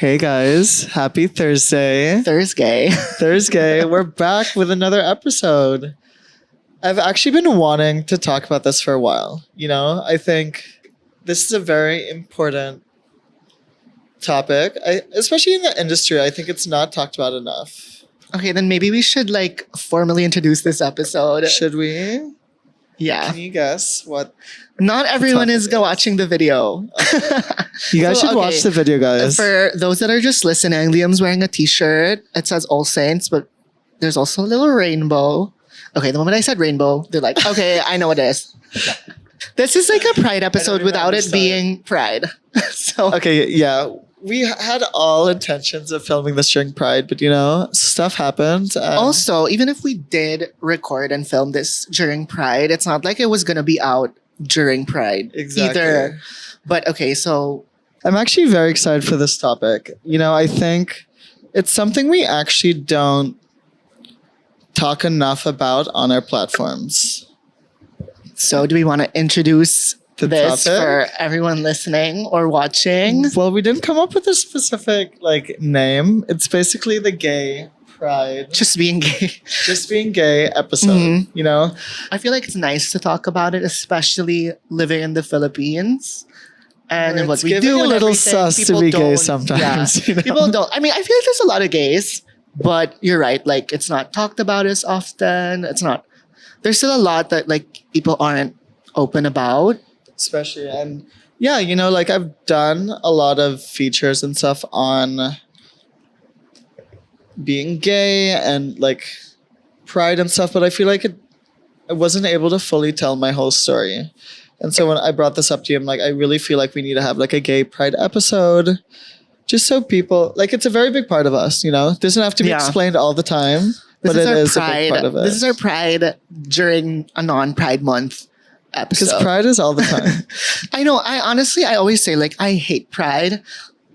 Hey guys, happy Thursday. Thursday. We're back with another episode. I've actually been wanting to talk about this for a while. I think this is a very important topic, especially in the industry. I think it's not talked about enough. Okay, then maybe we should formally introduce this episode. Should we? Yeah. Can you guess what? Not everyone is topic is? watching the video. You guys should watch the video, guys. For those that are just listening, Liam's wearing a t-shirt. It says All Saints, but there's also a little rainbow. Okay, the moment I said rainbow, they're like, okay, I know what it is. This is like a Pride episode without it being Pride. Okay, yeah. We had all intentions of filming this during Pride, but stuff happened. Also, even if we did record and film this during Pride, it's not like it was going to be out during Pride either. But okay, so I'm actually very excited for this topic. I think it's something we actually don't talk enough about on our platforms. So do we want to introduce this topic? For everyone listening or watching? Well, we didn't come up with a specific name. It's basically the gay Pride. Just being gay. Just being gay episode, I feel like it's nice to talk about it, especially living in the Philippines. And what we do a and little everything. sus People to be gay don't- sometimes. Yeah. People don't. I mean, I feel like there's a lot of gays, but you're right. It's not talked about as often. It's not. There's still a lot that people aren't open about. Especially, and yeah, I've done a lot of features and stuff on being gay and Pride and stuff, but I feel like I wasn't able to fully tell my whole story. And so when I brought this up to you, I'm I really feel like we need to have a gay Pride episode, just so people it's a very big part of us. Doesn't have to be explained all the time, but it is a big part of it. This is our Pride during a non-Pride month episode. Because Pride is all the time. I know. I always say I hate Pride,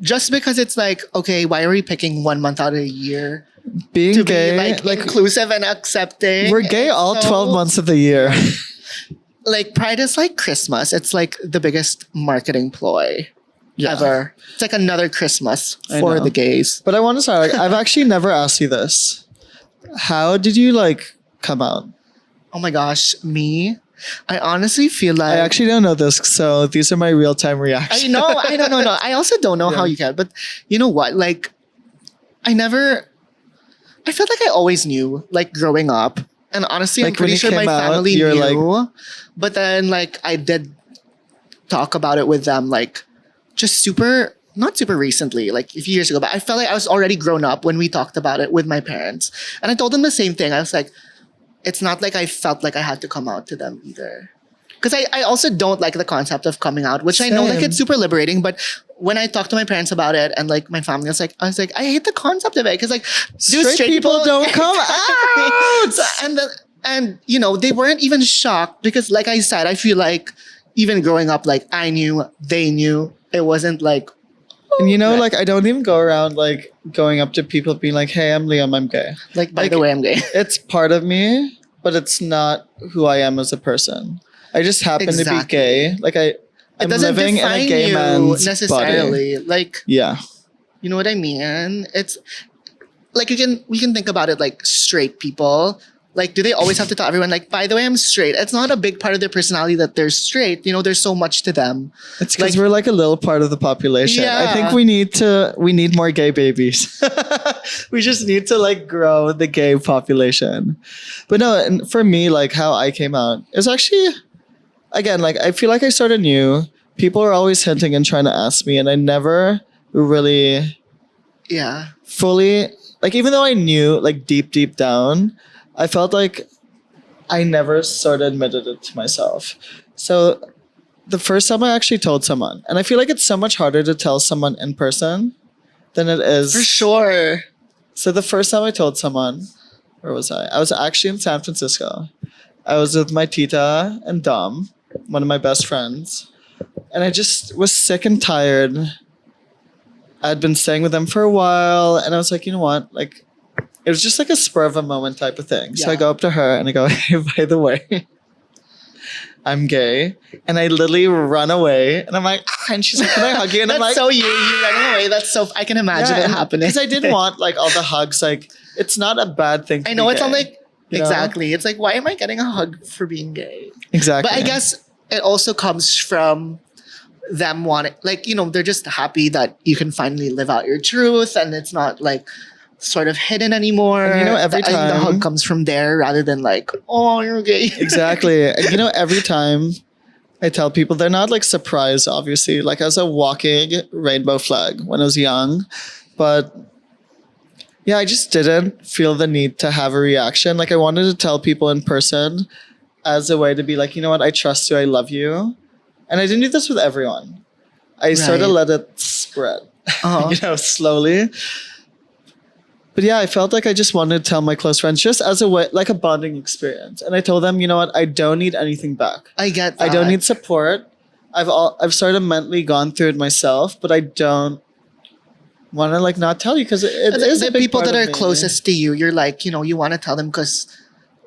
just because it's okay, why are we picking 1 month out of the year Being to gay, be inclusive and accepting? we're gay all 12 months of the year. Pride is like Christmas. It's the biggest marketing ploy ever. It's another Christmas for the gays. But I want to start. I've actually never asked you this. How did you come out? Oh my gosh, me? I honestly feel I actually don't know this, so these are my real-time reactions. I know. I don't know. I also don't know how you can, but you know what? I felt I always knew, growing up. And honestly, I'm pretty sure my family knew. But then, I did talk about it with them, just not super recently, a few years ago. But I felt I was already grown up when we talked about it with my parents. And I told them the same thing. I was it's not I felt I had to come out to them either. Because I also don't like the concept of coming out, which I know it's super liberating. But when I talked to my parents about it and my family, I was I hate the concept of it. Because straight people don't come out. And they weren't even shocked because I said, I feel even growing up, I knew, they knew. It wasn't and I don't even go around going up to people being hey, I'm Liam, I'm gay. By the way, I'm gay. It's part of me, but it's not who I am as a person. I just happen to be gay. I'm living in a gay man's necessarily. Body. Yeah. You know what I mean? It's we can think about it straight people. Do they always have to tell everyone, by the way, I'm straight? It's not a big part of their personality that they're straight. There's so much to them. It's because we're a little part of the population. Yeah. I think we need more gay babies. We just need to grow the gay population. But no, and for me, how I came out is actually, again, I feel I sort of knew. People are always hinting and trying to ask me, and I never really fully, even though I knew deep down, I felt I never sort of admitted it to myself. So the first time I actually told someone, and I feel it's so much harder to tell someone in person than it is. For sure. So the first time I told someone, where was I? I was actually in San Francisco. I was with my tita and Dom, one of my best friends. And I just was sick and tired. I'd been staying with them for a while. And I was you know what? It was just a spur of a moment type of thing. So I go up to her and I go, hey, by the way, I'm gay. And I literally run away. And I'm like, and she's like, can I hug you? And I'm That's like, so you running away. That's so, I can imagine it happening. Because I didn't want like all the hugs. Like, it's not a bad thing to I know, be it's gay, not like, you know? exactly. It's like, why am I getting a hug for being gay? Exactly. But I guess it also comes from them wanting, like, you know, they're just happy that you can finally live out your truth and it's not like sort of hidden anymore. And, you know, every time the hug comes from there rather than like, oh, you're gay. Exactly. And, you know, every time I tell people, they're not like surprised, obviously. Like, I was a walking rainbow flag when I was young. But yeah, I just didn't feel the need to have a reaction. Like, I wanted to tell people in person as a way to be like, you know what, I trust you, I love you. And I didn't do this with everyone. I sort of let it spread, you know, slowly. But yeah, I felt like I just wanted to tell my close friends just as a way, like a bonding experience. And I told them, you know what, I don't need anything back. I get that. I don't need support. I've sort of mentally gone through it myself, but I don't want to like not tell you because it is the a big people part that of are me. closest to you. You're like, you know, you want to tell them because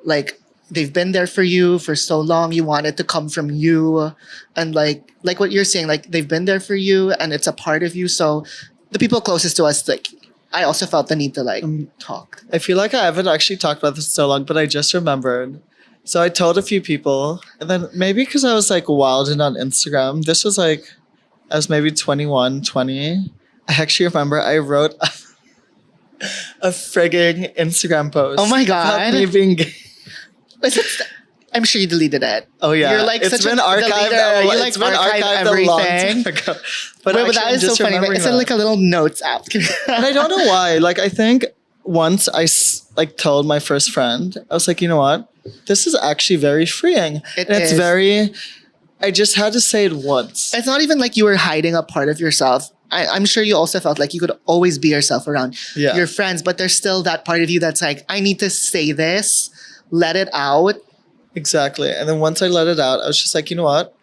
like they've been there for you for so long. You want it to come from you, and like what you're saying, like they've been there for you, and it's a part of you. So the people closest to us, like I also felt the need to like talk. I feel like I haven't actually talked about this in so long, but I just remembered. So I told a few people, and then maybe because I was like wilding on Instagram, this was like, I was maybe 21, 20. I actually remember I wrote a frigging Instagram post. Oh my God. About me being gay. I'm sure you deleted it. Oh yeah. You're like it's such been a archived. deleter. You like it's been archive archived everything. a long time ago. But Wait, that is so funny. It's in like a little notes app. And I don't know why. Like, I think once I like told my first friend, I was like, you know what? This is actually very freeing. It's very, I just had to say it once. It's not even like you were hiding a part of yourself. I'm sure you also felt like you could always be yourself around your friends, but there's still that part of you that's like, I need to say this, let it out. Exactly. And then once I let it out, I was just like, you know what?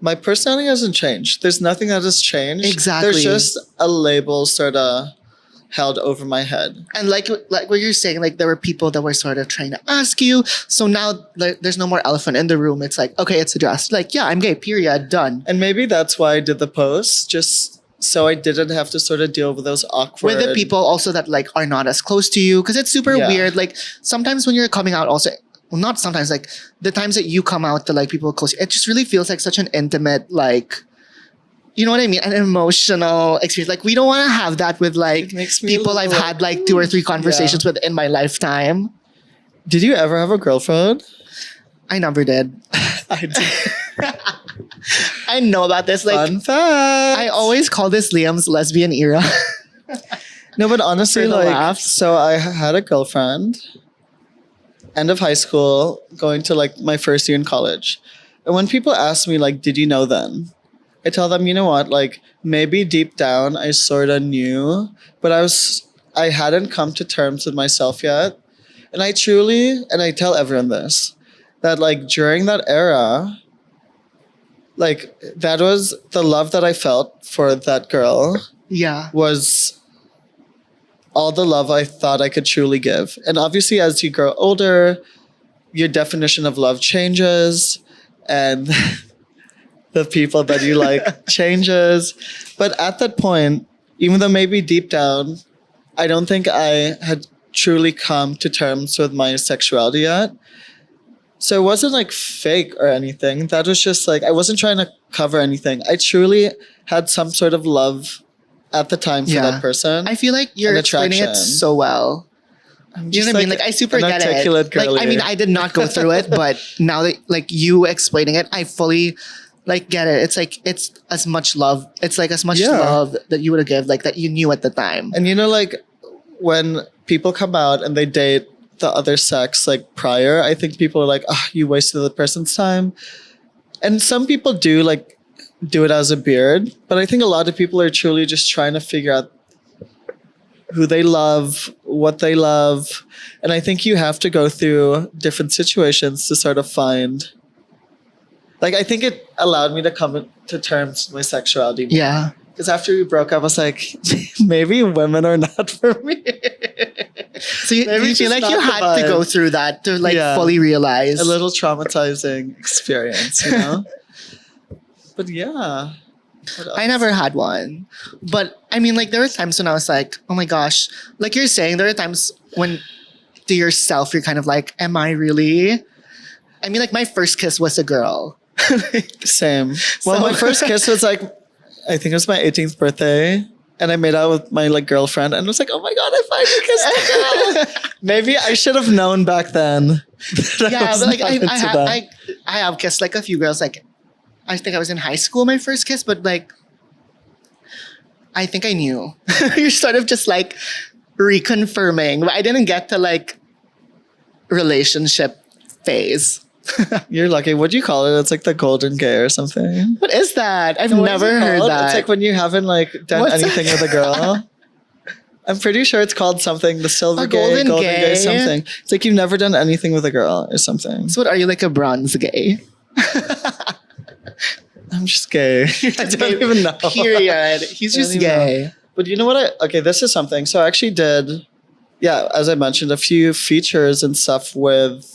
My personality hasn't changed. There's nothing that has changed. Exactly. There's just a label sort of held over my head. And like what you're saying, like there were people that were sort of trying to ask you. So now there's no more elephant in the room. It's like, okay, it's addressed. Like, yeah, I'm gay, period, done. And maybe that's why I did the post, just so I didn't have to sort of deal with those awkward... With the people also that like are not as close to you. Because it's super weird. Like sometimes when you're coming out also... Well, not sometimes, like the times that you come out to like people close, it just really feels like such an intimate, like, you know what I mean? An emotional experience. Like we don't want to have that with like people I've had like 2 or 3 conversations with in my lifetime. Did you ever have a girlfriend? I never did. I did. I know about this. Like, fun fact. I always call this Liam's lesbian era. No, but honestly, like, laughs. So I had a girlfriend. End of high school, going to like my first year in college. And when people ask me like, did you know then? I tell them, you know what, like maybe deep down I sort of knew, but I hadn't come to terms with myself yet. And I tell everyone this, that like during that era, like that was the love that I felt for that girl. Yeah. Was all the love I thought I could truly give. And obviously, as you grow older, your definition of love changes and the people that you like changes. But at that point, even though maybe deep down, I don't think I had truly come to terms with my sexuality yet. So it wasn't like fake or anything. That was just like, I wasn't trying to cover anything. I truly had some sort of love at the time for that person. I feel like you're explaining it so well. You know what I mean? Like I super get it. Girly. Like I mean, I did not go through it, but now that like you explaining it, I fully like get it. It's like it's as much love. It's like as much love that you would have given, like that you knew at the time. And you know, like when people come out and they date the other sex like prior, I think people are like, oh, you wasted the person's time. And some people do like do it as a beard, but I think a lot of people are truly just trying to figure out who they love, what they love. And I think you have to go through different situations to sort of find, like, I think it allowed me to come to terms with my sexuality more. Yeah. Because after we broke up, I was like, maybe women are not for me. So you, do Maybe you feel just like you not the had to vibe. go through that to like Yeah. fully realize? A little traumatizing experience, you know? But yeah. What else? I never had one. But I mean, like, there were times when I was like, oh my gosh. Like you're saying, there are times when to yourself, you're kind of like, am I really? I mean, like, my first kiss was a girl. Same. Well, my first kiss was like, I think it was my 18th birthday. And I made out with my like girlfriend and I was like, oh my God, I finally kissed a girl. Maybe I should have known back then. Yeah, but like I have kissed like a few girls. Like I think I was in high school, my first kiss, but like I think I knew. You're sort of just like reconfirming, but I didn't get to like relationship phase. You're lucky. What do you call it? It's like the golden gay or something. What is that? I've What is never it heard called? that. It's like when you haven't like done What's anything with a girl. I'm pretty sure it's called something. The silver A gay, golden gay? something. It's like you've never done anything with a girl or something. So what are you, like a bronze gay? I'm just gay. I don't even know. Period. He's I don't just even know. gay. But you know what? Okay, this is something. So I actually did, yeah, as I mentioned, a few features and stuff with,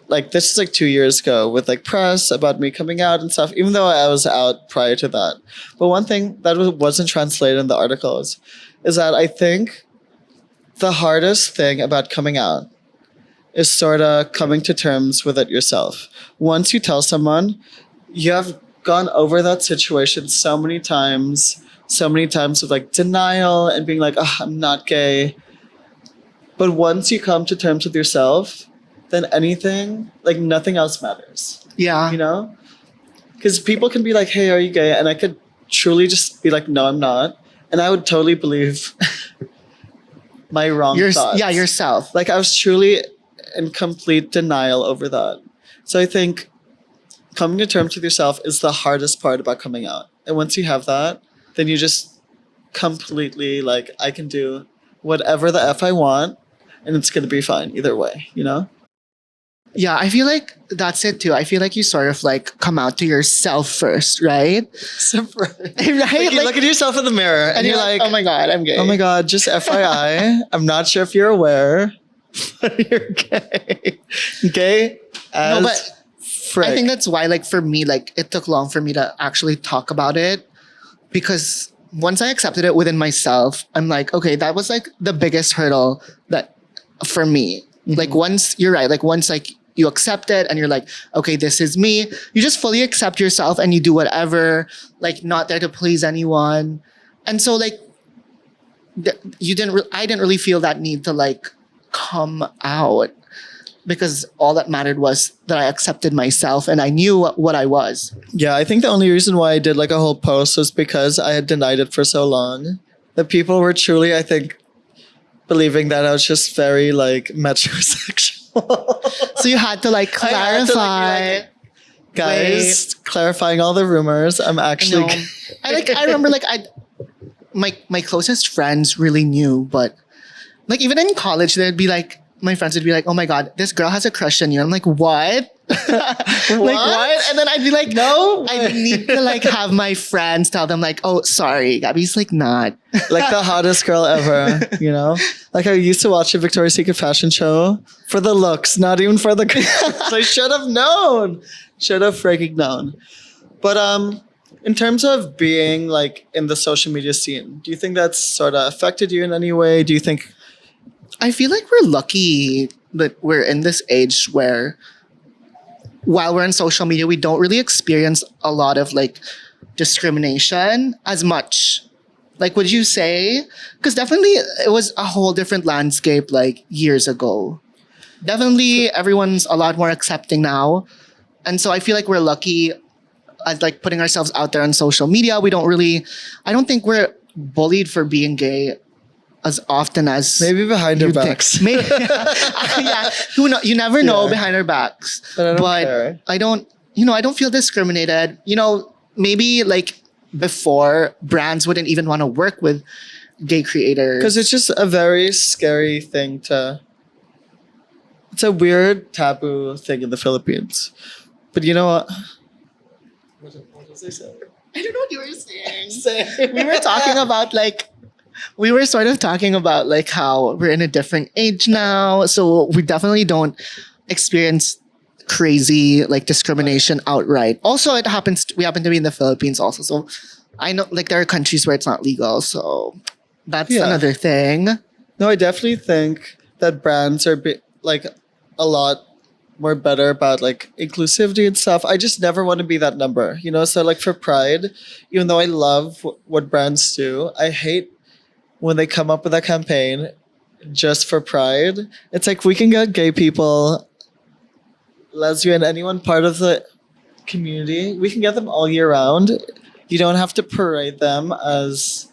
like, this is like 2 years ago with like press about me coming out and stuff, even though I was out prior to that. But one thing that wasn't translated in the articles is that I think the hardest thing about coming out is sort of coming to terms with it yourself. Once you tell someone, you have gone over that situation so many times with like denial and being like, oh, I'm not gay. But once you come to terms with yourself, then anything, like nothing else matters, Yeah. you know? Because people can be like, hey, are you gay? And I could truly just be like, no, I'm not. And I would totally believe my wrong thoughts. Yeah, yourself. Like I was truly in complete denial over that. So I think coming to terms with yourself is the hardest part about coming out. And once you have that, then you just completely like, I can do whatever the F I want and it's going to be fine either way, you know? Yeah, I feel like that's it too. I feel like you sort of like come out to yourself first, right? Right? Right? You look at yourself in the mirror and you're like, oh my God, I'm gay. oh my God, just FYI, I'm not sure if you're aware, but you're gay. Gay as No, but frick. I think that's why, like, for me, like, it took long for me to actually talk about it because once I accepted it within myself, I'm like, okay, that was like the biggest hurdle that for me. Mm-hmm. Like, once you're right, like, once like you accept it and you're like, okay, this is me, you just fully accept yourself and you do whatever, like, not there to please anyone. And so, like, I didn't really feel that need to like come out because all that mattered was that I accepted myself and I knew what I was. Yeah, I think the only reason why I did like a whole post was because I had denied it for so long. The people were truly, I think, believing that I was just very like metrosexual. So you had to like I had to, clarify. be like, guys, clarifying all the rumors. I'm actually. No. I remember like my closest friends really knew, but like even in college they'd be like, my friends would be like, oh my God, this girl has a crush on you. I'm like, what? Like what? And then I'd be like, No, I need to like have my friends tell them like, oh, sorry, Gabbie's like not. like the hottest girl ever, you know? Like I used to watch a Victoria's Secret fashion show for the looks, not even for the so I should have known. Should have freaking known. But in terms of being like in the social media scene, do you think that's sort of affected you in any way? Do you think I feel like we're lucky that we're in this age where while we're on social media, we don't really experience a lot of like discrimination as much. Like, would you say? Because definitely it was a whole different landscape like years ago. Definitely everyone's a lot more accepting now. And so I feel like we're lucky at like putting ourselves out there on social media. I don't think we're bullied for being gay as often as maybe behind your you'd think. backs? Maybe, yeah. You never know behind our backs. But I don't care. I don't feel discriminated. You know, maybe like before brands wouldn't even want to work with gay creators. Because it's just a very scary thing it's a weird taboo thing in the Philippines. But you know what? What was I saying? I don't know what you were saying. We were talking about like we were sort of talking about like how we're in a different age now. So we definitely don't experience crazy like discrimination outright. Also, we happen to be in the Philippines also. So I know like there are countries where it's not legal. So that's another thing. No, I definitely think that brands are like a lot more better about like inclusivity and stuff. I just never want to be that number, you know? So like for Pride, even though I love what brands do, I hate when they come up with a campaign just for Pride. It's like we can get gay people, lesbian, anyone part of the community. We can get them all year round. You don't have to parade them as,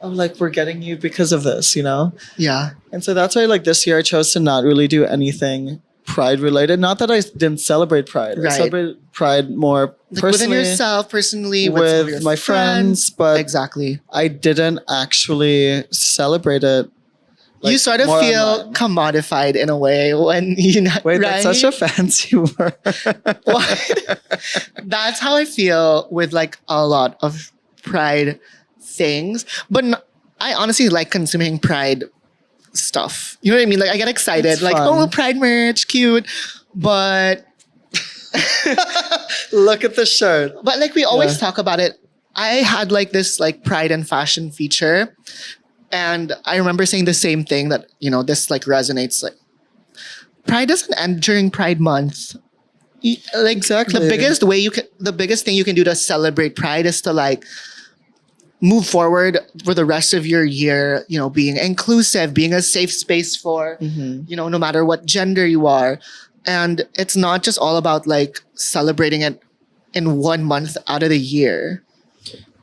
oh, like we're getting you because of this, you know? Yeah. And so that's why like this year I chose to not really do anything Pride related. Not that I didn't celebrate Pride. Right. I celebrated Pride more Like personally. within yourself, personally, with my friends, but exactly. I didn't actually celebrate it. Like, you sort of more feel online. commodified in a way when you not Wait, right? that's such a fancy word. What? That's how I feel with like a lot of Pride things. But I honestly like consuming Pride stuff. You know what I mean? Like I get excited, It's like, fun. oh, Pride merch, cute. But Look at the shirt. but like we always talk about it. I had like this like Pride and fashion feature. And I remember saying the same thing that, you know, this like resonates. Like Pride doesn't end during Pride Month. Like Exactly. the biggest thing you can do to celebrate Pride is to like move forward for the rest of your year, you know, being inclusive, being a safe space for, you know, no matter what gender you are. And it's not just all about like celebrating it in 1 month out of the year.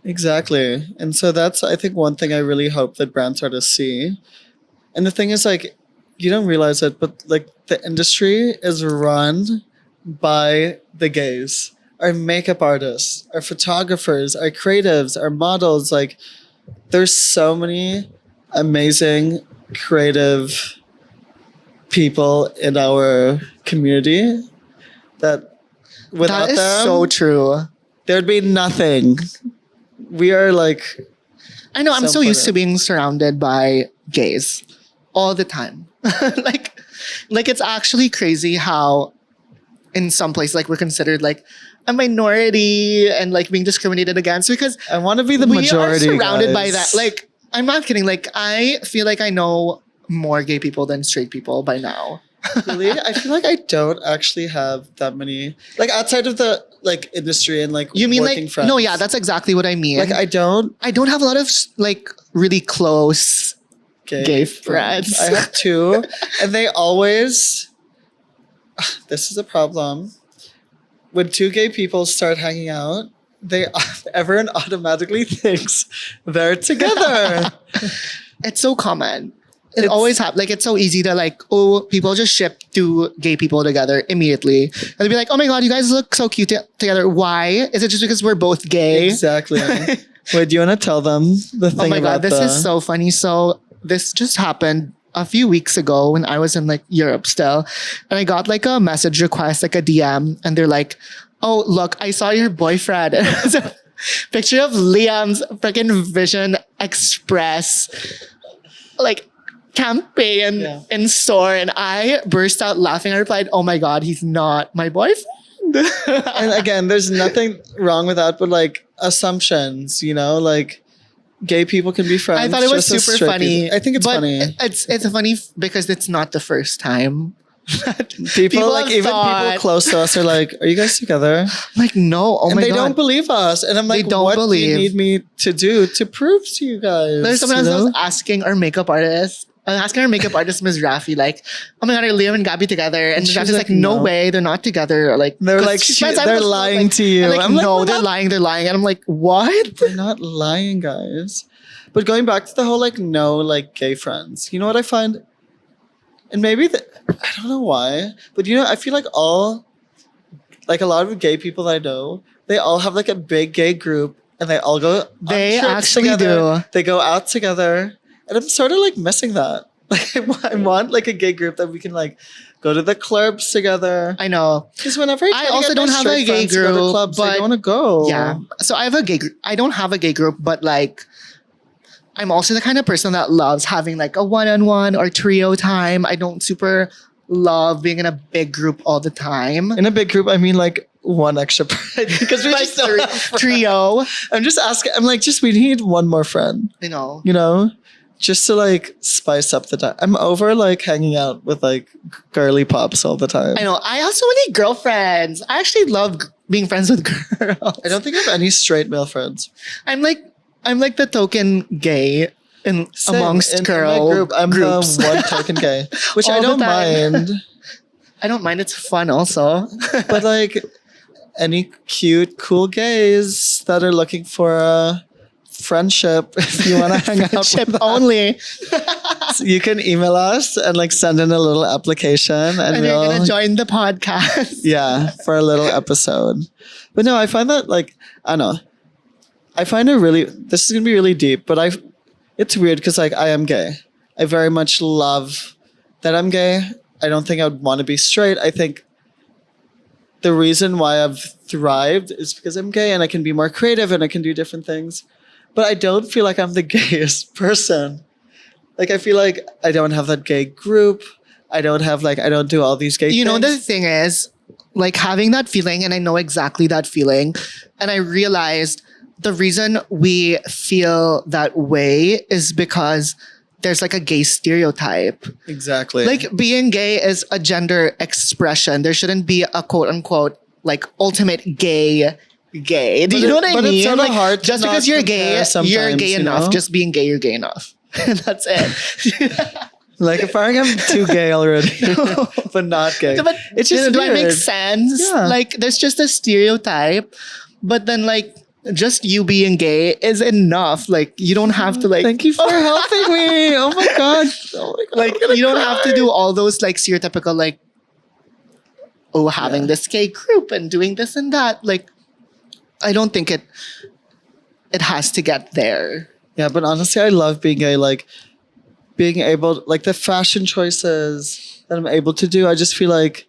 Exactly. And so that's, I think, one thing I really hope that brands start to see. And the thing is, like, you don't realize it, but like the industry is run by the gays. Our makeup artists, our photographers, our creatives, our models. Like, there's so many amazing creative people in our community that without That is them, so true. there'd be nothing. We are like, I know, I'm so used to important. being surrounded by gays all the time. like it's actually crazy how in some places like we're considered like a minority and like being discriminated against because I want to be the we majority. are surrounded by guys. that. Like I'm not kidding. Like I feel like I know more gay people than straight people by now. Really, I feel like I don't actually have that many, like outside of the like industry and like You mean working like friends. no? Yeah, that's exactly what I mean. like I don't I don't have a lot of like really close gay friends. I have two, and they always. This is a problem. When two gay people start hanging out, everyone automatically thinks they're together. It's so common. It always happens. Like it's so easy to like, oh, people just ship two gay people together immediately. And they'll be like, oh my god, you guys look so cute together. Why? Is it just because we're both gay? Exactly. Wait, do you want to tell them the thing? Oh my about god, this is so funny. So this just happened a few weeks ago when I was in like Europe still. And I got like a message request, like a DM, and they're like, oh, look, I saw your boyfriend. It's a picture of Liam's freaking Vision Express like campaign in store. And I burst out laughing. I replied, oh my god, he's not my boyfriend. And again, there's nothing wrong with that, but like assumptions, you know, like gay people can be friends. I thought it was just as super straight funny. people. I think it's but funny. It's funny because it's not the first time. People like have even thought- people close to us are like, "Are you guys together?" Like no, oh and my they god, don't believe us. And I'm like, They don't "What do believe. you need me to do to prove to you guys?" There's someone you else that know? was asking our makeup artist. I was asking our makeup artist, Ms. Rafi, like, oh my god, are Liam and Gabbie together? And she Rafi's was like, like, no no. way, they're not together. Like They're 'cause like, she spends time they're with us, lying like- to you. I'm like, I'm like, no, "We're they're not lying. And I'm like, what? They're not lying, guys. But going back to the whole like no like gay friends, you know what I find? And maybe I don't know why, but you know, I feel like like a lot of gay people that I know, they all have like a big gay group and they all go They on trips actually together. do. They go out together. And I'm sort of like missing that. Like I want like a gay group that we can like go to the clubs together. I know. Because whenever I try to also get don't my have a straight gay friends to go to group, clubs, they but- don't want to go. Yeah. So I have a gay group. I don't have a gay group, but like, I'm also the kind of person that loves having like a one-on-one or trio time. I don't super love being in a big group all the time. In a big group, I mean like one extra friend because we like just don't have friends. trio. I'm just asking. I'm like, just we need one more friend. You know. You know, just to like spice up the time. I'm over like hanging out with like girly pops all the time. I know. I also need girlfriends. I actually love being friends with girls. I don't think I have any straight male friends. I'm like the token gay amongst in girl my group. I'm groups. the one token gay, which I All the don't time. mind. I don't mind. It's fun also. But like any cute, cool gays that are looking for a friendship, if you want to hang out Friendship with us, only. so you can email us and like send in a little application, and you're we'll gonna join the podcast. yeah, for a little episode. But no, I find that like I don't know. I find it really. This is gonna be really deep, but it's weird because like I am gay. I very much love that I'm gay. I don't think I would want to be straight. I think the reason why I've thrived is because I'm gay and I can be more creative and I can do different things. But I don't feel like I'm the gayest person. Like I feel like I don't have that gay group. I don't do all these gay things. You know, the thing is, like having that feeling, and I know exactly that feeling, and I realized the reason we feel that way is because there's like a gay stereotype. Exactly. Like being gay is a gender expression. There shouldn't be a quote unquote like ultimate gay. Do you know what I mean? It's sort of like, hard just because you're gay, you're gay enough. Know? Just being gay, you're gay enough. That's it. Like if I'm too gay already, but not gay. But it's just do I make weird. sense? Yeah. Like there's just a stereotype, but then like just you being gay is enough. Like you don't have to like. Thank you for helping me. Oh my god. Like you don't have to do all those like stereotypical like, having this gay group and doing this and that. Like, I don't think it has to get there. Yeah, but honestly, I love being gay. Like being able, like the fashion choices that I'm able to do. I just feel like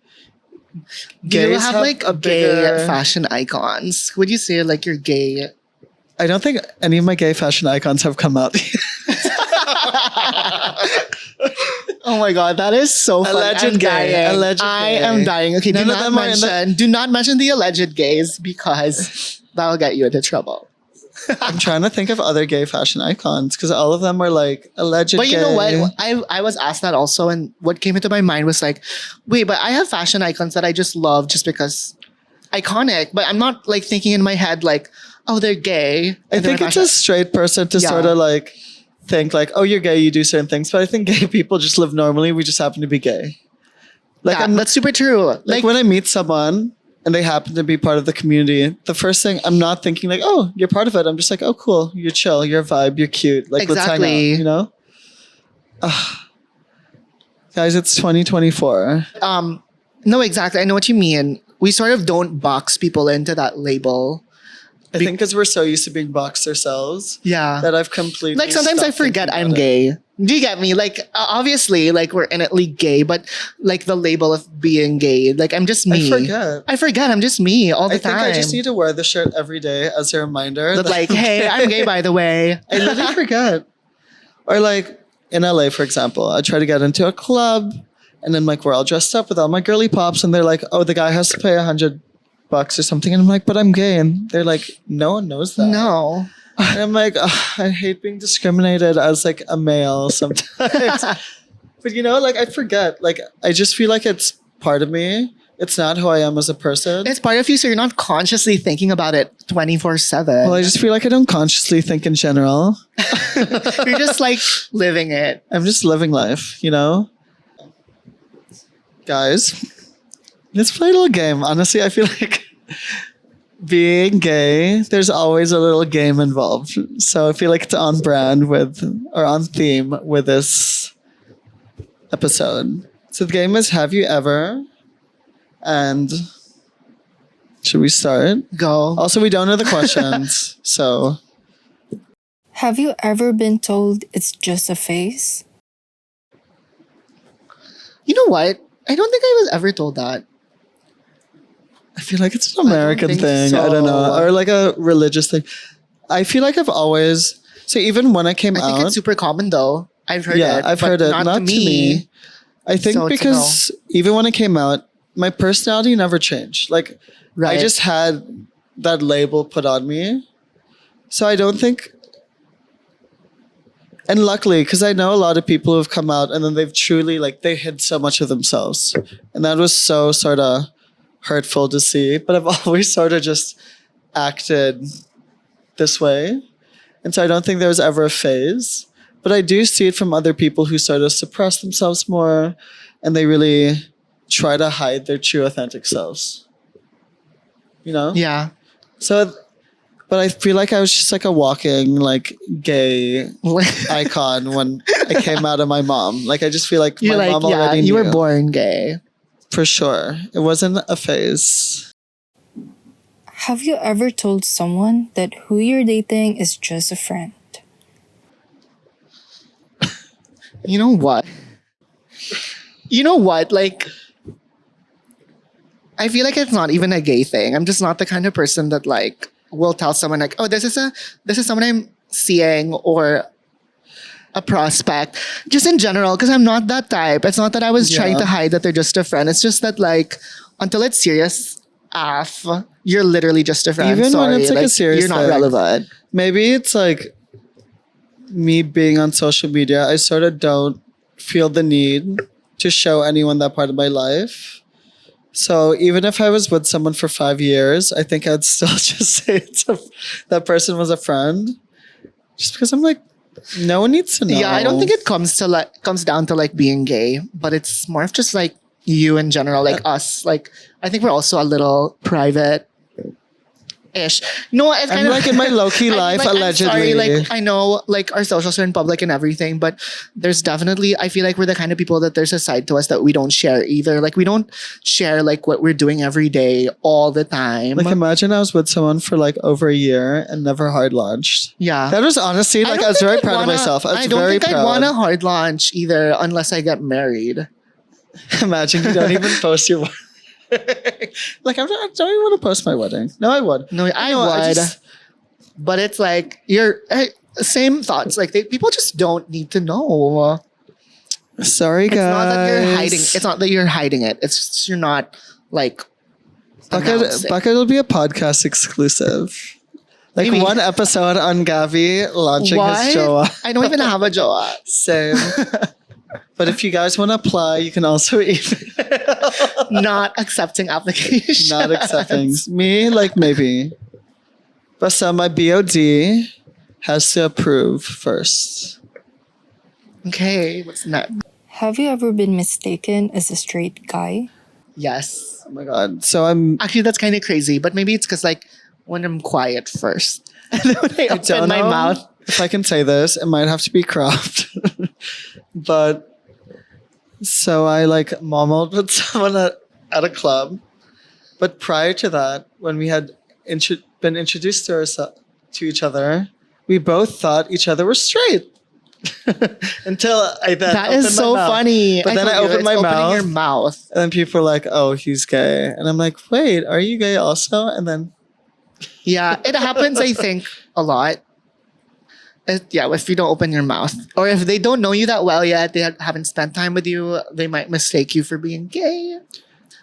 Do you have like a gay bigger fashion icons? Would you say like you're gay? I don't think any of my gay fashion icons have come out. Oh my god, that is so funny. Alleged gay. Alleged I gay. am dying. Okay, None of them are in the- do not mention the alleged gays because that'll get you into trouble. I'm trying to think of other gay fashion icons because all of them are like alleged. But you gay. know what? I was asked that also, and what came into my mind was like, wait, but I have fashion icons that I just love just because iconic. But I'm not like thinking in my head like, oh, they're gay. I think it's a straight person to sort of like think like, oh, you're gay, you do certain things. But I think gay people just live normally. We just happen to be gay. Like that's super true. Like when I meet someone and they happen to be part of the community, the first thing I'm not thinking like, oh, you're part of it. I'm just like, oh, cool, you're chill, you're a vibe, you're cute. Like let's hang out, you know? Guys, it's 2024. No, exactly. I know what you mean. We sort of don't box people into that label. I think because we're so used to being boxed ourselves. Yeah. That I've completely like sometimes I forget I'm gay. Do you get me? Like obviously like we're innately gay, but like the label of being gay, like I'm just me. I forget I'm just me all the time. I think I just need to wear the shirt every day as a reminder. That like, hey, I'm gay by the way. I literally forget. Or like in LA, for example, I try to get into a club and then like we're all dressed up with all my girly pops and they're like, oh, the guy has to pay $100 or something. And I'm like, but I'm gay. And they're like, no one knows that. No. And I'm like, I hate being discriminated as like a male sometimes. But you know, like I forget. Like I just feel like it's part of me. It's not who I am as a person. It's part of you, so you're not consciously thinking about it 24/7. Well, I just feel like I don't consciously think in general. You're just like living it. I'm just living life, you know? Guys, let's play a little game. Honestly, I feel like being gay, there's always a little game involved. So I feel like it's on brand with, or on theme with this episode. So the game is Have You Ever? And should we start? Go. Also, we don't know the questions, so. Have you ever been told it's just a phase? You know what? I don't think I was ever told that. I feel like it's an American thing. So. I don't know. Or like a religious thing. I feel like I've always... So even when I came I think out, it's super common though. I've heard it. I've but heard it. Not to me. I think So because even when I came out, my personality never changed. Like Right. I just had that label put on me. So I don't think. And luckily, because I know a lot of people who have come out and then they've truly like they hid so much of themselves, and that was so sort of hurtful to see. But I've always sort of just acted this way, and so I don't think there was ever a phase. But I do see it from other people who sort of suppress themselves more, and they really try to hide their true authentic selves. You know? Yeah. So, but I feel like I was just like a walking like gay icon when I came out of my mom. Like I just feel like You're my like, mom already you knew. were born gay. For sure. It wasn't a phase. Have you ever told someone that who you're dating is just a friend? You know what? Like, I feel like it's not even a gay thing. I'm just not the kind of person that like will tell someone like, oh, this is someone I'm seeing or a prospect. Just in general, because I'm not that type. It's not that I was trying to hide that they're just a friend. It's just that like until it's serious, you're literally just a friend. Even Sorry, when it's like a serious you're not thing. relevant. Maybe it's like me being on social media, I sort of don't feel the need to show anyone that part of my life. So even if I was with someone for 5 years, I think I'd still just say that person was a friend. Just because I'm like, no one needs to know. Yeah, I don't think it comes down to like being gay, but it's more of just like you in general, like us. Like I think we're also a little private. Ish. No, it's kind I'm of like in my low-key life, allegedly. I'm sorry, like I know like our socials are in public and everything, but there's definitely I feel like we're the kind of people that there's a side to us that we don't share either. Like we don't share like what we're doing every day all the time. Like imagine I was with someone for like over a year and never hard launched. Yeah. That was honestly like I was very proud of myself. I don't think I'd want a hard launch either unless I get married. Imagine you don't even post your like I don't even want to post my wedding. No, I would. No, I would. But it's like same thoughts. Like people just don't need to know. Sorry, guys. It's not that you're hiding. It's not that you're hiding it. It's just you're not like. Bucket will be a podcast exclusive. Like Maybe. one episode on Gabbie launching his Joa. I don't even have a Joa. Same. But if you guys want to apply, you can also email. Not accepting applications. Not accepting. Me, like maybe. But so my BOD has to approve first. Okay, what's next? Have you ever been mistaken as a straight guy? Yes. Oh my god. So I'm Actually, that's kind of crazy, but maybe it's because like when I'm quiet first. And then when I open don't my know mouth. if I can say this, it might have to be cropped. But so I like mommeled with someone at a club. But prior to that, when we had been introduced to each other, we both thought each other were straight. Until I then That is so funny. But then I opened my mouth. Your mouth. And then people were like, oh, he's gay. And I'm like, wait, are you gay also? And then Yeah, it happens, I think, a lot. If you don't open your mouth. Or if they don't know you that well yet, they haven't spent time with you, they might mistake you for being gay.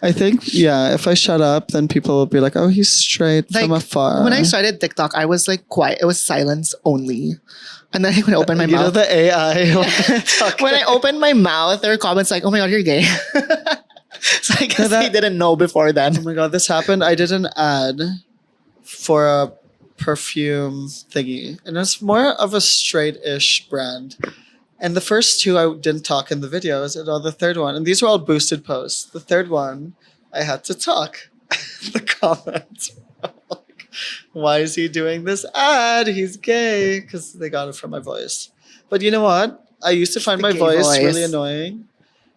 I think, if I shut up, then people will be like, oh, he's straight Like, from afar. When I started TikTok, I was like quiet. It was silence only. And then when I opened my you know mouth. the AI. When I opened my mouth, there were comments like, oh my God, you're gay. So I guess they didn't know before then. Oh my god, this happened. I did an ad for a perfume thingy, and it's more of a straight-ish brand. And the first two I didn't talk in the videos, and on the third one, and these were all boosted posts. The third one, I had to talk. The comments were like, why is he doing this ad? He's gay. Because they got it from my voice. But you know what? I used to find my voice really annoying.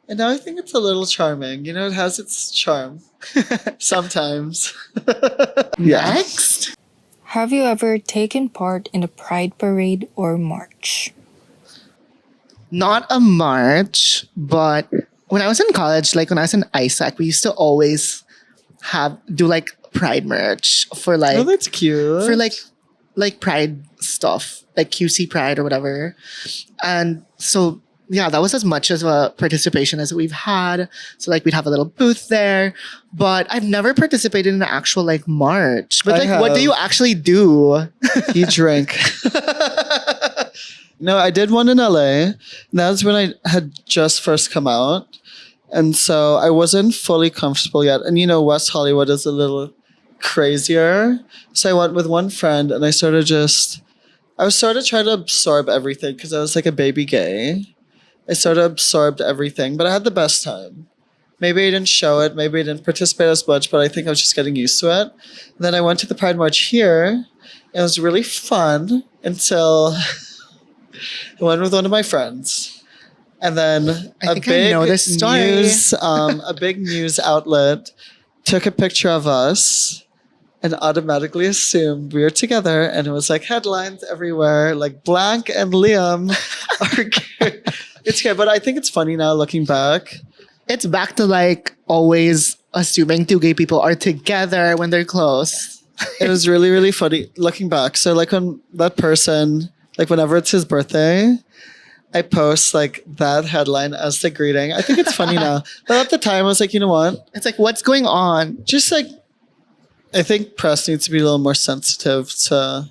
And now I think it's a little charming. You know, it has its charm. Sometimes. Next. Have you ever taken part in a pride parade or march? Not a march, but when I was in college, like when I was in ISAC, we used to always do like pride merch for like Oh, that's cute. for like like pride stuff, like QC Pride or whatever. And so yeah, that was as much as a participation as we've had. So like we'd have a little booth there, but I've never participated in an actual like march. But like, what do you actually do? You drink. No, I did one in LA. That was when I had just first come out. And so I wasn't fully comfortable yet. And West Hollywood is a little crazier. So I went with one friend and I was sort of trying to absorb everything because I was like a baby gay. I sort of absorbed everything, but I had the best time. Maybe I didn't show it, maybe I didn't participate as much, but I think I was just getting used to it. And then I went to the Pride March here. It was really fun until I went with one of my friends. And then a big news outlet took a picture of us and automatically assumed we were together, and it was like headlines everywhere, like Blank and Liam are gay. It's okay, but I think it's funny now looking back. It's back to like always assuming two gay people are together when they're close. It was really, really funny looking back. So like when that person, like whenever it's his birthday, I post like that headline as the greeting. I think it's funny now. But at the time I was like, you know what? It's like, what's going on? Just like, I think press needs to be a little more sensitive to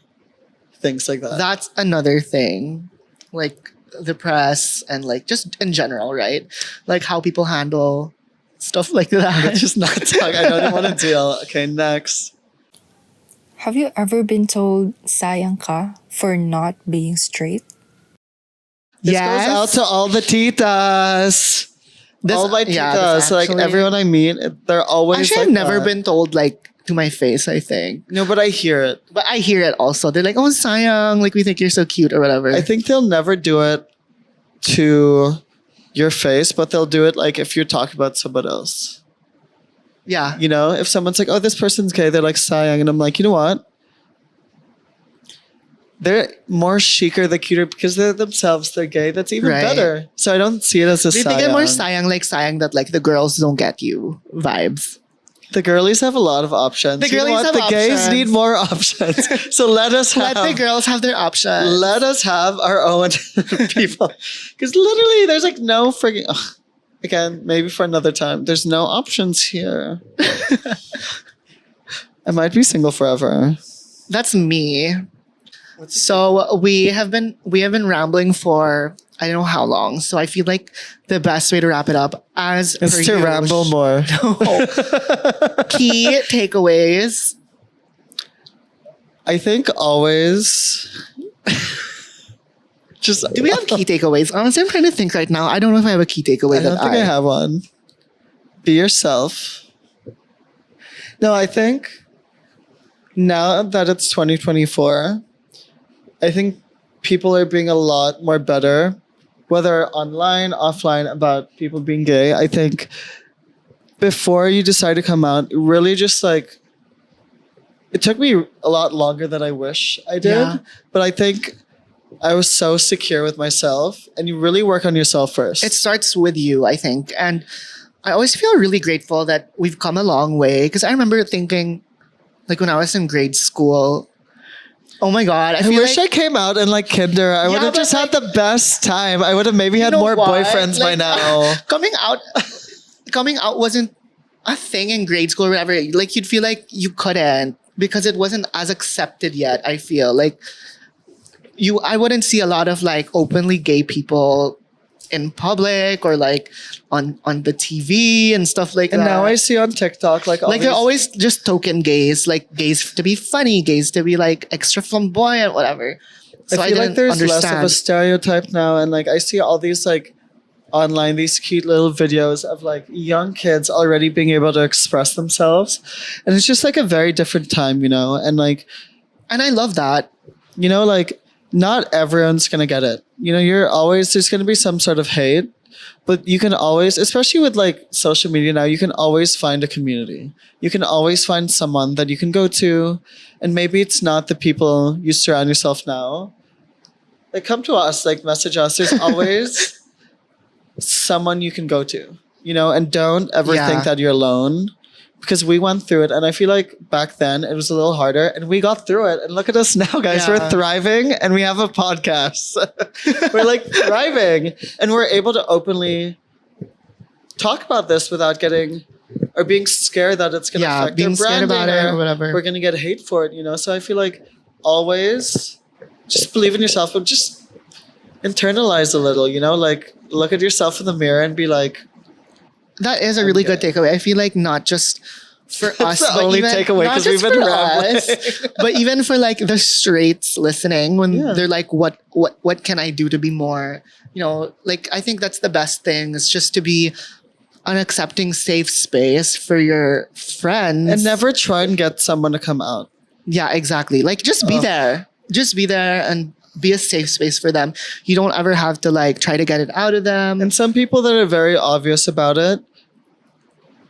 things like that. That's another thing. Like the press and like just in general, right? Like how people handle stuff like that. Let's just not talk. I don't even want to deal. Okay, next. Have you ever been told sayang ka for not being straight? This goes out to all the titas. All my titas. So like everyone I meet, they're always actually, like I've never been told like to my face, I think. No, but I hear it. But I hear it also. They're like, oh, sayang, like we think you're so cute or whatever. I think they'll never do it to your face, but they'll do it like if you're talking about someone else. Yeah. If someone's like, oh, this person's gay, they're like sayang, and I'm like, you know what? They're more chicer, the cuter, because they're themselves, they're gay. That's even better. So I don't see it as a sayang. They think it more sayang that like the girls don't get you vibes. The girlies have a lot of options. The gays need more options. So let the girls have their options. Let us have our own people. Because literally there's like no frigging... again, maybe for another time. There's no options here. I might be single forever. That's me. So we have been rambling for I don't know how long. So I feel like the best way to wrap it up is to ramble more. Key takeaways. I think always just do we have key takeaways? Honestly, I'm trying to think right now. I don't know if I have a key takeaway. I don't think I have one. Be yourself. No, I think now that it's 2024, I think people are being a lot more better, whether online, offline, about people being gay. I think before you decide to come out, really just like, it took me a lot longer than I wish I did. Yeah. But I think I was so secure with myself, and you really work on yourself first. It starts with you, I think. And I always feel really grateful that we've come a long way. Because I remember thinking, like when I was in grade school, oh my God. I wish I came out in like kinder. I would have just had the best time. I would have maybe had more boyfriends by now. Coming out wasn't a thing in grade school or whatever. Like you'd feel like you couldn't because it wasn't as accepted yet, I feel. Like I wouldn't see a lot of like openly gay people in public or like on the TV and stuff like that. And now I see on TikTok like they're always just token gays, like gays to be funny, gays to be like extra flamboyant, whatever. So I feel like there's less of a stereotype now, and like I see all these like online, these cute little videos of like young kids already being able to express themselves, and it's just like a very different time, and like, and I love that, like not everyone's gonna get it. There's gonna be some sort of hate, but you can always, especially with like social media now, you can always find a community. You can always find someone that you can go to, and maybe it's not the people you surround yourself now. Like come to us, like message us. There's always someone you can go to, and don't ever think that you're alone, because we went through it, and I feel like back then it was a little harder, and we got through it. And look at us now, guys. Yeah. We're thriving, and we have a podcast. We're like thriving, and we're able to openly talk about this without getting or being scared that it's going to affect being their scared branding about it or whatever. we're going to get hate for it, So I feel like always just believe in yourself, but just internalize a little, like look at yourself in the mirror and be like, that is a really good takeaway. I feel like not just for us, the but only even, takeaway not because just we've been for rambling. us, but even for like the straights listening when they're like, what can I do to be more, like I think that's the best thing is just to be an accepting safe space for your friends. And never try and get someone to come out. Yeah, exactly. Like just be there. Just be there and be a safe space for them. You don't ever have to like try to get it out of them. And some people that are very obvious about it,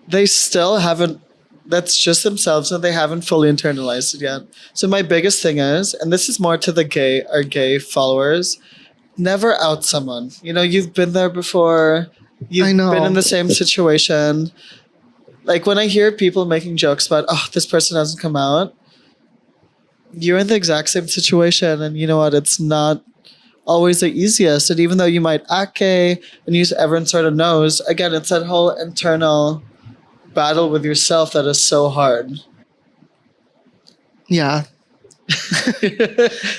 they still haven't, that's just themselves and they haven't fully internalized it yet. So my biggest thing is, and this is more to our gay followers, never out someone. You've been there before. You've been in the same situation. Like when I hear people making jokes about, oh, this person hasn't come out, you're in the exact same situation, and you know what? It's not always the easiest. And even though you might act gay and everyone sort of knows, again, it's that whole internal battle with yourself that is so hard. Yeah.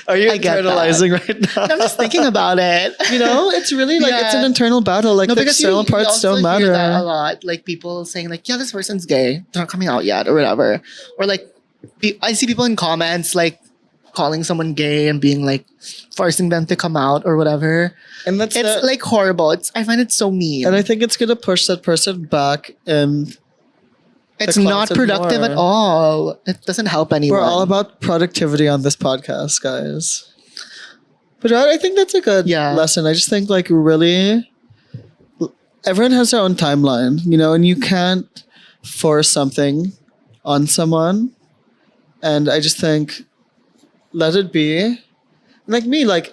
Are you internalizing right now? I'm just thinking about it. It's really like it's an internal battle. Like the external parts don't matter. Hear that a lot. Like people saying like, yeah, this person's gay. They're not coming out yet or whatever. Or like, I see people in comments like calling someone gay and being like forcing them to come out or whatever. And it's like horrible. I find it so mean. And I think it's gonna push that person back and it's not productive at all. It doesn't help anyone. We're all about productivity on this podcast, guys. But I think that's a good lesson. I just think like really everyone has their own timeline, and you can't force something on someone. And I just think, let it be. Like me, like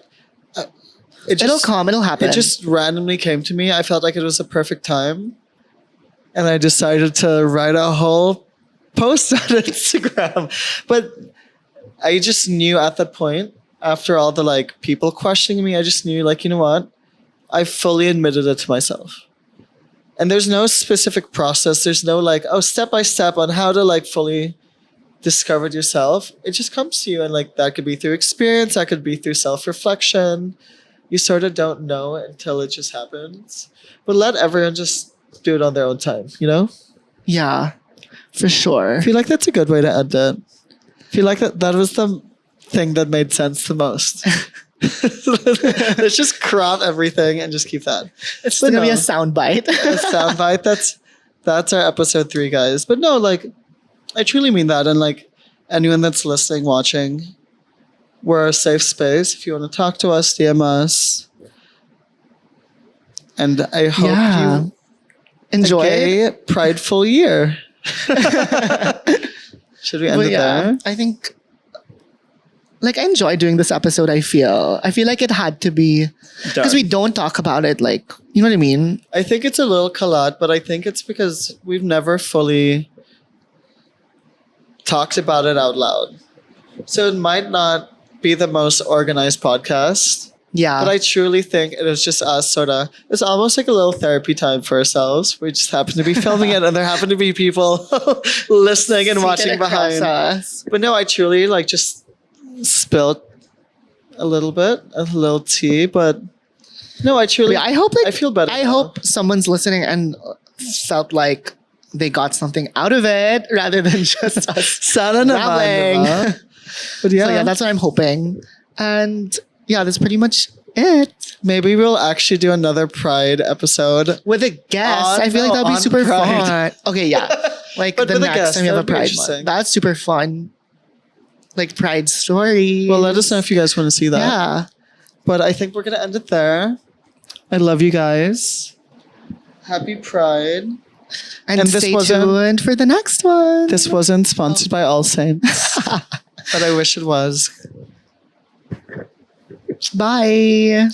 it'll come, it'll happen. It just randomly came to me. I felt like it was a perfect time, and I decided to write a whole post on Instagram. But I just knew at that point, after all the like people questioning me, I just knew like, you know what? I fully admitted it to myself. And there's no specific process. There's no like, step by step on how to like fully discover it yourself. It just comes to you, and like that could be through experience, that could be through self-reflection. You sort of don't know until it just happens. But let everyone just do it on their own time, Yeah, for sure. I feel like that's a good way to end it. I feel like that was the thing that made sense the most. Let's just crop everything and just keep that. It's going to be a soundbite. A soundbite. That's our episode 3, guys. But no, like, I truly mean that. And like anyone that's listening, watching, we're a safe space. If you want to talk to us, DM us. And I hope you enjoy a gay, prideful year. Should we end it there? I think like I enjoy doing this episode. I feel like it had to be because we don't talk about it. Like, you know what I mean? I think it's a little kalat, but I think it's because we've never fully talked about it out loud. So it might not be the most organized podcast. Yeah. But I truly think it was just us it's almost like a little therapy time for ourselves. We just happen to be filming it and there happen to be people listening and watching behind us. But no, I truly like just spilled a little tea, but no, I truly, I hope I feel better. I hope someone's listening and felt like they got something out of it rather than just us rambling. But yeah. So yeah, that's what I'm hoping. And yeah, that's pretty much it. Maybe we'll actually do another Pride episode. With a guest. I feel like that would be super fun. Okay, yeah. Like but the next time we have a Pride one. That's super fun. Like Pride story. Well, let us know if you guys want to see that. Yeah. But I think we're going to end it there. I love you guys. Happy Pride. And stay tuned for the next one. This wasn't sponsored by All Saints. But I wish it was. Bye.